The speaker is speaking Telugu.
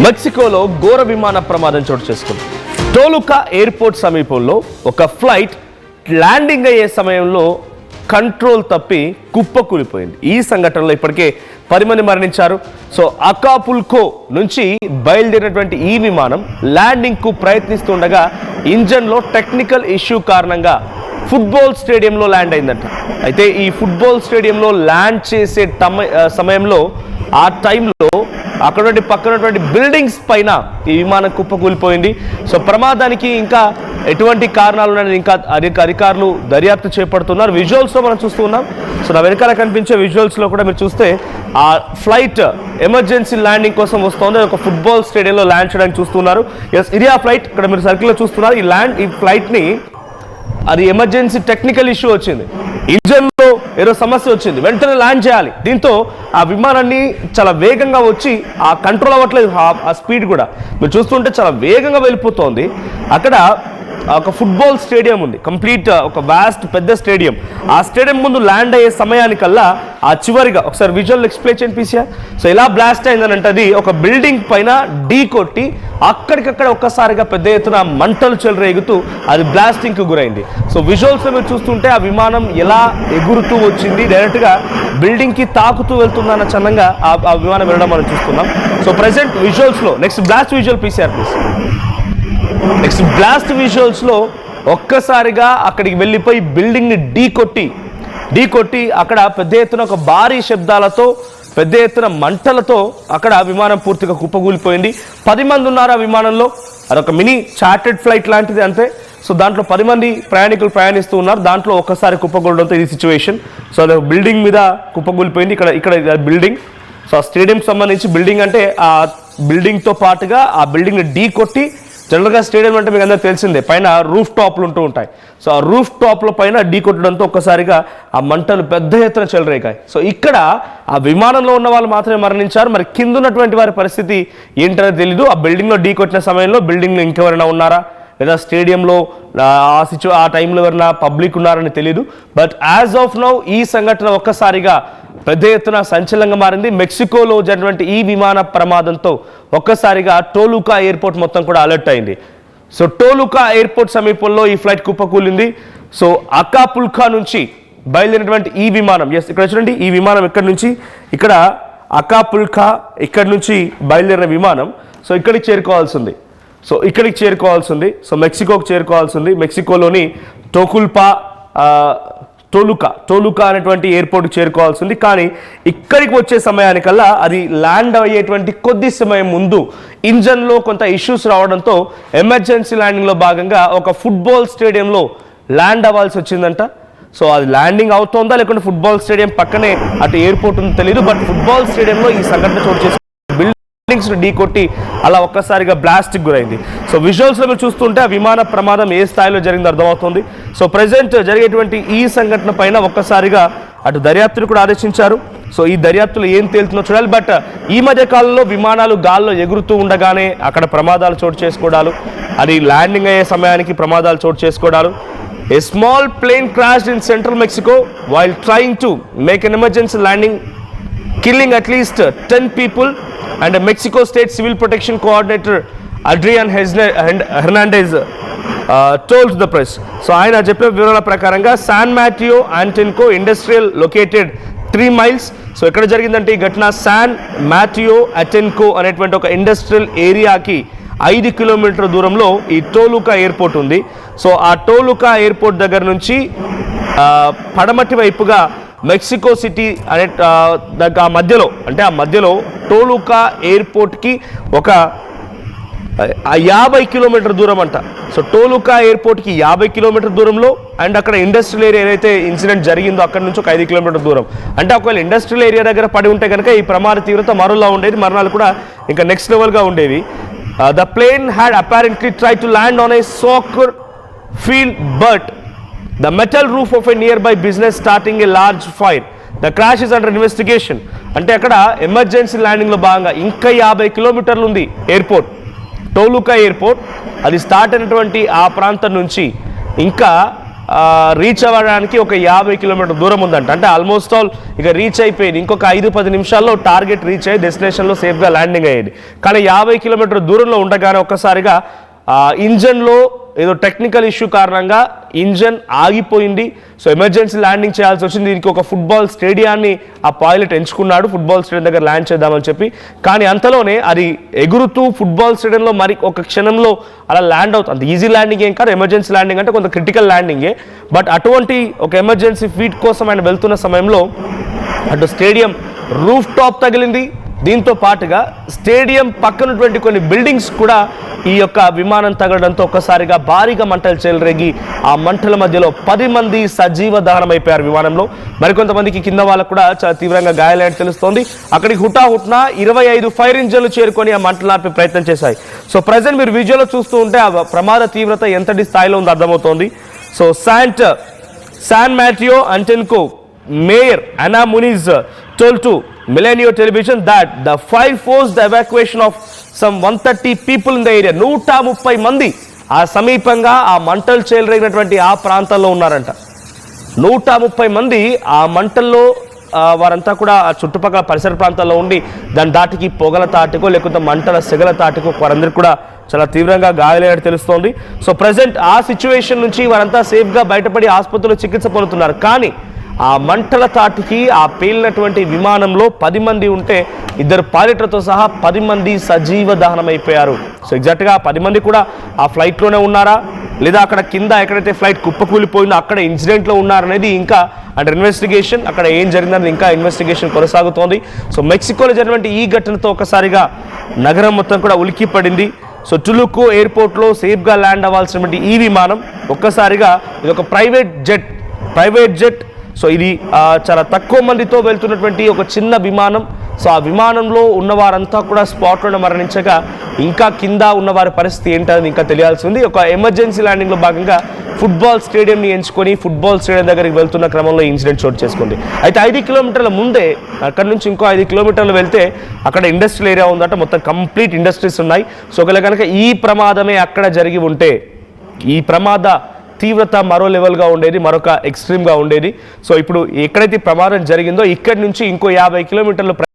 మెక్సికోలో ఘోర విమాన ప్రమాదం చోటు చేసుకుంది. టోలుకా ఎయిర్పోర్ట్ సమీపంలో ఒక ఫ్లైట్ ల్యాండింగ్ అయ్యే సమయంలో కంట్రోల్ తప్పి కుప్పకూలిపోయింది. ఈ సంఘటనలో ఇప్పటికే 10 మంది మరణించారు. సో అకాపుల్కో నుంచి బయలుదేరినటువంటి ఈ విమానం ల్యాండింగ్కు ప్రయత్నిస్తుండగా ఇంజన్లో టెక్నికల్ ఇష్యూ కారణంగా ఫుట్బాల్ స్టేడియంలో ల్యాండ్ అయిందంట. అయితే ఈ ఫుట్బాల్ స్టేడియంలో ల్యాండ్ చేసే సమయంలో ఆ టైంలో అక్కడ పక్కనటువంటి బిల్డింగ్స్ పైన ఈ విమానం కుప్పకూలిపోయింది. సో ప్రమాదానికి ఇంకా ఎటువంటి కారణాలు ఉన్నాయని ఇంకా అధికారులు దర్యాప్తు చేపడుతున్నారు. విజువల్స్లో మనం చూస్తూ ఉన్నాం. సో నా వెనకాల కనిపించే విజువల్స్లో కూడా మీరు చూస్తే ఆ ఫ్లైట్ ఎమర్జెన్సీ ల్యాండింగ్ కోసం వస్తుంది. ఒక ఫుట్బాల్ స్టేడియంలో ల్యాండ్ చేయడానికి చూస్తున్నారు. ఎస్, ఇది ఆ ఫ్లైట్. ఇక్కడ మీరు సర్కిల్లో చూస్తున్నారు. ఈ ఫ్లైట్ని అది ఎమర్జెన్సీ టెక్నికల్ ఇష్యూ వచ్చింది. ఇంజన్లో ఏదో సమస్య వచ్చింది, వెంటనే ల్యాండ్ చేయాలి. దీంతో ఆ విమానాన్ని చాలా వేగంగా వచ్చి ఆ కంట్రోల్ అవ్వట్లేదు. ఆ స్పీడ్ కూడా మీరు చూస్తుంటే చాలా వేగంగా వెళ్ళిపోతుంది. అక్కడ ఒక ఫుట్బాల్ స్టేడియం ఉంది, కంప్లీట్ ఒక వాస్ట్ పెద్ద స్టేడియం. ఆ స్టేడియం ముందు ల్యాండ్ అయ్యే సమయానికల్లా ఆ చివరిగా ఒకసారి విజువల్ ఎక్స్ప్లెయిన్ చేయండి పీసీఆర్. సో ఎలా బ్లాస్ట్ అయిందని అది ఒక బిల్డింగ్ పైన ఢీ కొట్టి అక్కడికక్కడ ఒక్కసారిగా పెద్ద ఎత్తున మంటలు చెలరేగుతూ అది బ్లాస్టింగ్కి గురైంది. సో విజువల్స్లో మీరు చూస్తుంటే ఆ విమానం ఎలా ఎగురుతూ వచ్చింది, డైరెక్ట్గా బిల్డింగ్కి తాకుతూ వెళ్తుందన్న చందంగా ఆ విమానం వెళ్ళడం మనం చూస్తున్నాం. సో ప్రెసెంట్ విజువల్స్లో next blast visual PCR please. Next blast విజువల్స్లో ఒక్కసారిగా అక్కడికి వెళ్ళిపోయి బిల్డింగ్ని ఢీ కొట్టి అక్కడ పెద్ద ఎత్తున ఒక భారీ శబ్దాలతో పెద్ద ఎత్తున మంటలతో అక్కడ విమానం పూర్తిగా కుప్పకూలిపోయింది. 10 మంది ఉన్నారు ఆ విమానంలో. అదొక మినీ చార్టెడ్ ఫ్లైట్ లాంటిది అంతే. సో దాంట్లో 10 మంది ప్రయాణికులు ప్రయాణిస్తూ ఉన్నారు. దాంట్లో ఒక్కసారి కుప్పకూలడంతో ఇది సిచ్యువేషన్. సో అది బిల్డింగ్ మీద కుప్పకూలిపోయింది. ఇక్కడ బిల్డింగ్. సో ఆ స్టేడియంకి సంబంధించి బిల్డింగ్ అంటే ఆ బిల్డింగ్తో పాటుగా ఆ బిల్డింగ్ని ఢీ కొట్టి, జనరల్గా స్టేడియం అంటే మీకు అందరూ తెలిసిందే, పైన రూఫ్ టాప్లు ఉంటూ ఉంటాయి. సో ఆ రూఫ్ టాప్ల పైన ఢీ కొట్టడంతో ఒక్కసారిగా ఆ మంటలు పెద్ద ఎత్తున చెలరేగాయి. సో ఇక్కడ ఆ విమానంలో ఉన్న వాళ్ళు మాత్రమే మరణించారు. మరి కింద ఉన్నటువంటి వారి పరిస్థితి ఏంటనేది తెలీదు. ఆ బిల్డింగ్లో ఢీ కొట్టిన సమయంలో బిల్డింగ్లో ఇంకెవరైనా ఉన్నారా, లేదా స్టేడియంలో ఆ టైంలో ఎవరైనా పబ్లిక్ ఉన్నారని తెలీదు. బట్ యాజ్ ఆఫ్ నౌ ఈ సంఘటన ఒక్కసారిగా పెద్ద ఎత్తున సంచలనంగా మారింది. మెక్సికోలో జరిగినటువంటి ఈ విమాన ప్రమాదంతో ఒక్కసారిగా టోలుకా ఎయిర్పోర్ట్ మొత్తం కూడా అలర్ట్ అయింది. సో టోలుకా ఎయిర్పోర్ట్ సమీపంలో ఈ ఫ్లైట్ కుప్పకూలింది. సో అకాపుల్కా నుంచి బయలుదేరినటువంటి ఈ విమానం, ఎస్ ఇక్కడ చూడండి, ఈ విమానం ఇక్కడ అకాపుల్కా ఇక్కడ నుంచి బయలుదేరిన విమానం సో ఇక్కడికి చేరుకోవాల్సింది. సో మెక్సికోకి చేరుకోవాల్సింది. మెక్సికోలోని టోలుకా అనేటువంటి ఎయిర్పోర్ట్కి చేరుకోవాల్సింది. కానీ ఇక్కడికి వచ్చే సమయానికల్లా అది ల్యాండ్ అయ్యేటువంటి కొద్ది సమయం ముందు ఇంజన్లో కొంత ఇష్యూస్ రావడంతో ఎమర్జెన్సీ ల్యాండింగ్లో భాగంగా ఒక ఫుట్బాల్ స్టేడియంలో ల్యాండ్ అవ్వాల్సి వచ్చిందంట. సో అది ల్యాండింగ్ అవుతోందా లేకుంటే ఫుట్బాల్ స్టేడియం పక్కనే అటు ఎయిర్పోర్ట్ ఉందో తెలియదు. బట్ ఫుట్బాల్ స్టేడియంలో ఈ సంఘటన చోటు చేసుకుంది. ఢీ కొట్టి అలా ఒక్కసారిగా బ్లాస్ట్కి గురైంది. సో విజువల్స్లో మీరు చూస్తుంటే ఆ విమాన ప్రమాదం ఏ స్థాయిలో జరిగిందో అర్థమవుతుంది. సో ప్రజెంట్ జరిగేటువంటి ఈ సంఘటన పైన ఒక్కసారిగా అటు దర్యాప్తును కూడా ఆదేశించారు. సో ఈ దర్యాప్తులో ఏం తేలుతుందో చూడాలి. బట్ ఈ మధ్య కాలంలో విమానాలు గాల్లో ఎగురుతూ ఉండగానే అక్కడ ప్రమాదాలు చోటు చేసుకోవడాలు, అది ల్యాండింగ్ అయ్యే సమయానికి ప్రమాదాలు చోటు చేసుకోవడాలు. A small plane crashed in central Mexico while trying to make an emergency landing, killing at least 10 people. And Mexico State Civil Protection Coordinator Adrian Hernandez told the press. So ఆయన చెప్పిన వివరాల ప్రకారంగా శాన్ మాటియో ఆంటెన్కో ఇండస్ట్రియల్ లొకేటెడ్ 3 miles. సో ఎక్కడ జరిగిందంటే ఈ ఘటన శాన్ మాటియో అటెన్కో అనేటువంటి ఒక ఇండస్ట్రియల్ ఏరియాకి 5 కిలోమీటర్ల దూరంలో ఈ టోలుకా ఎయిర్పోర్ట్ ఉంది. సో ఆ టోలుకా ఎయిర్పోర్ట్ దగ్గర నుంచి పడమటి వైపుగా మెక్సికో సిటీ అనే ఆ మధ్యలో టోలుకా ఎయిర్పోర్ట్కి ఒక 50 కిలోమీటర్ దూరం అంట. సో టోలుకా ఎయిర్పోర్ట్కి 50 కిలోమీటర్ దూరంలో, అండ్ అక్కడ ఇండస్ట్రియల్ ఏరియా ఏదైతే ఇన్సిడెంట్ జరిగిందో అక్కడ నుంచి ఒక 5 కిలోమీటర్ దూరం. అంటే ఒకవేళ ఇండస్ట్రియల్ ఏరియా దగ్గర పడి ఉంటే కనుక ఈ ప్రమాద తీవ్రత మరోలా ఉండేది, మరణాలు కూడా ఇంకా నెక్స్ట్ లెవెల్గా ఉండేవి. The plane had apparently tried to land on a soccer field, but the metal roof of a nearby business starting a large fire. The crash is under investigation. అంటే అక్కడ ఎమర్జెన్సీ ల్యాండింగ్లో భాగంగా ఇంకా 50 కిలోమీటర్లు ఉంది ఎయిర్పోర్ట్, టోలుకా ఎయిర్పోర్ట్. అది స్టార్ట్ అయినటువంటి ఆ ప్రాంతం నుంచి ఇంకా రీచ్ అవ్వడానికి ఒక 50 కిలోమీటర్ దూరం ఉందంట. అంటే ఆల్మోస్ట్ ఆల్ ఇక రీచ్ అయిపోయింది. ఇంకొక 5-10 నిమిషాల్లో టార్గెట్ రీచ్ అయ్యి డెస్టినేషన్లో సేఫ్గా ల్యాండింగ్ అయ్యేది. కానీ 50 కిలోమీటర్ దూరంలో ఉండగానే ఒక్కసారిగా ఇంజన్లో ఏదో టెక్నికల్ ఇష్యూ కారణంగా ఇంజన్ ఆగిపోయింది. సో ఎమర్జెన్సీ ల్యాండింగ్ చేయాల్సి వచ్చింది. దీనికి ఒక ఫుట్బాల్ స్టేడియాన్ని ఆ పైలట్ ఎంచుకున్నాడు, ఫుట్బాల్ స్టేడియం దగ్గర ల్యాండ్ చేద్దామని చెప్పి. కానీ అంతలోనే అది ఎగురుతూ ఫుట్బాల్ స్టేడియంలో మరి ఒక క్షణంలో అలా ల్యాండ్ అవుతుంది. అంత ఈజీ ల్యాండింగ్ ఏం కాదు, ఎమర్జెన్సీ ల్యాండింగ్ అంటే కొంత క్రిటికల్ ల్యాండింగే. బట్ అటువంటి ఒక ఎమర్జెన్సీ ఫీట్ కోసం ఆయన వెళ్తున్న సమయంలో అటు స్టేడియం రూఫ్ టాప్ తగిలింది. దీంతో పాటుగా స్టేడియం పక్కనటువంటి కొన్ని బిల్డింగ్స్ కూడా ఈ యొక్క విమానం తగలడంతో ఒక్కసారిగా భారీగా మంటలు చెలరేగి ఆ మంటల మధ్యలో 10 మంది సజీవ దహనమైపోయారు విమానంలో. మరికొంతమందికి కింద వాళ్ళకు కూడా చాలా తీవ్రంగా గాయాలైనట్టు తెలుస్తోంది. అక్కడికి హుటాహుట్న 25 ఫైర్ ఇంజన్లు చేరుకొని ఆ మంటలు ఆర్పే ప్రయత్నం చేశాయి. సో ప్రజెంట్ మీరు విజువల్లో చూస్తూ ఉంటే ఆ ప్రమాద తీవ్రత ఎంతటి స్థాయిలో ఉందో అర్థమవుతోంది. సో శాన్ మాటియో అంటెన్కో మేయర్ అనా మునిజ్ told to Milenio Television that the fire forced the evacuation of some 130 people in the area. 130 మంది ఆ సమీపంగా ఆ మంటలు చెలరేగినటువంటి ఆ ప్రాంతాల్లో ఉన్నారంట. 130 మంది ఆ మంటల్లో వారంతా కూడా ఆ చుట్టుపక్కల పరిసర ప్రాంతాల్లో ఉండి దాని దాటికి పొగల తాటికో లేకుంటే మంటల సెగల తాటికో వారందరూ కూడా చాలా తీవ్రంగా గాయాలైనట్టు తెలుస్తోంది. సో ప్రజెంట్ ఆ సిచ్యువేషన్ నుంచి వారంతా సేఫ్గా బయటపడి ఆసుపత్రిలో చికిత్స పొందుతున్నారు. కానీ ఆ మంటల తాటికి ఆ పేలినటువంటి విమానంలో 10 మంది ఉంటే 2 పైలట్లతో సహా 10 మంది సజీవ దహనమైపోయారు. సో ఎగ్జాక్ట్గా 10 మంది కూడా ఆ ఫ్లైట్లోనే ఉన్నారా లేదా అక్కడ కింద ఎక్కడైతే ఫ్లైట్ కుప్పకూలిపోయిందో అక్కడ ఇన్సిడెంట్లో ఉన్నారనేది ఇంకా అంటే ఇన్వెస్టిగేషన్, అక్కడ ఏం జరిగిందని ఇంకా ఇన్వెస్టిగేషన్ కొనసాగుతోంది. సో మెక్సికోలో జరిగినటువంటి ఈ ఘటనతో ఒకసారిగా నగరం మొత్తం కూడా ఉలిక్కి పడింది. సో టులుకో ఎయిర్పోర్ట్లో సేఫ్గా ల్యాండ్ అవ్వాల్సినటువంటి ఈ విమానం ఒక్కసారిగా ఇది ఒక ప్రైవేట్ జెట్. సో ఇది చాలా తక్కువ మందితో వెళ్తున్నటువంటి ఒక చిన్న విమానం. సో ఆ విమానంలో ఉన్నవారంతా కూడా స్పాట్లోనే మరణించగా ఇంకా కింద ఉన్నవారి పరిస్థితి ఏంటనేది ఇంకా తెలియాల్సి ఉంది. ఒక ఎమర్జెన్సీ ల్యాండింగ్లో భాగంగా ఫుట్బాల్ స్టేడియంని ఎంచుకొని ఫుట్బాల్ స్టేడియం దగ్గరికి వెళ్తున్న క్రమంలో ఇన్సిడెంట్ చోటు చేసుకుంది. అయితే 5 కిలోమీటర్ల ముందే అక్కడ నుంచి ఇంకో 5 కిలోమీటర్లు వెళ్తే అక్కడ ఇండస్ట్రియల్ ఏరియా ఉందంట, మొత్తం కంప్లీట్ ఇండస్ట్రీస్ ఉన్నాయి. సో ఒకవేళ కనుక ఈ ప్రమాదమే అక్కడ జరిగి ఉంటే ఈ ప్రమాద తీవ్రత మరో లెవెల్గా ఉండేది, మరొక ఎక్స్ట్రీమ్గా ఉండేది. సో ఇప్పుడు ఎక్కడైతే ప్రమాదం జరిగిందో ఇక్కడి నుంచి ఇంకో 50 కిలోమీటర్లు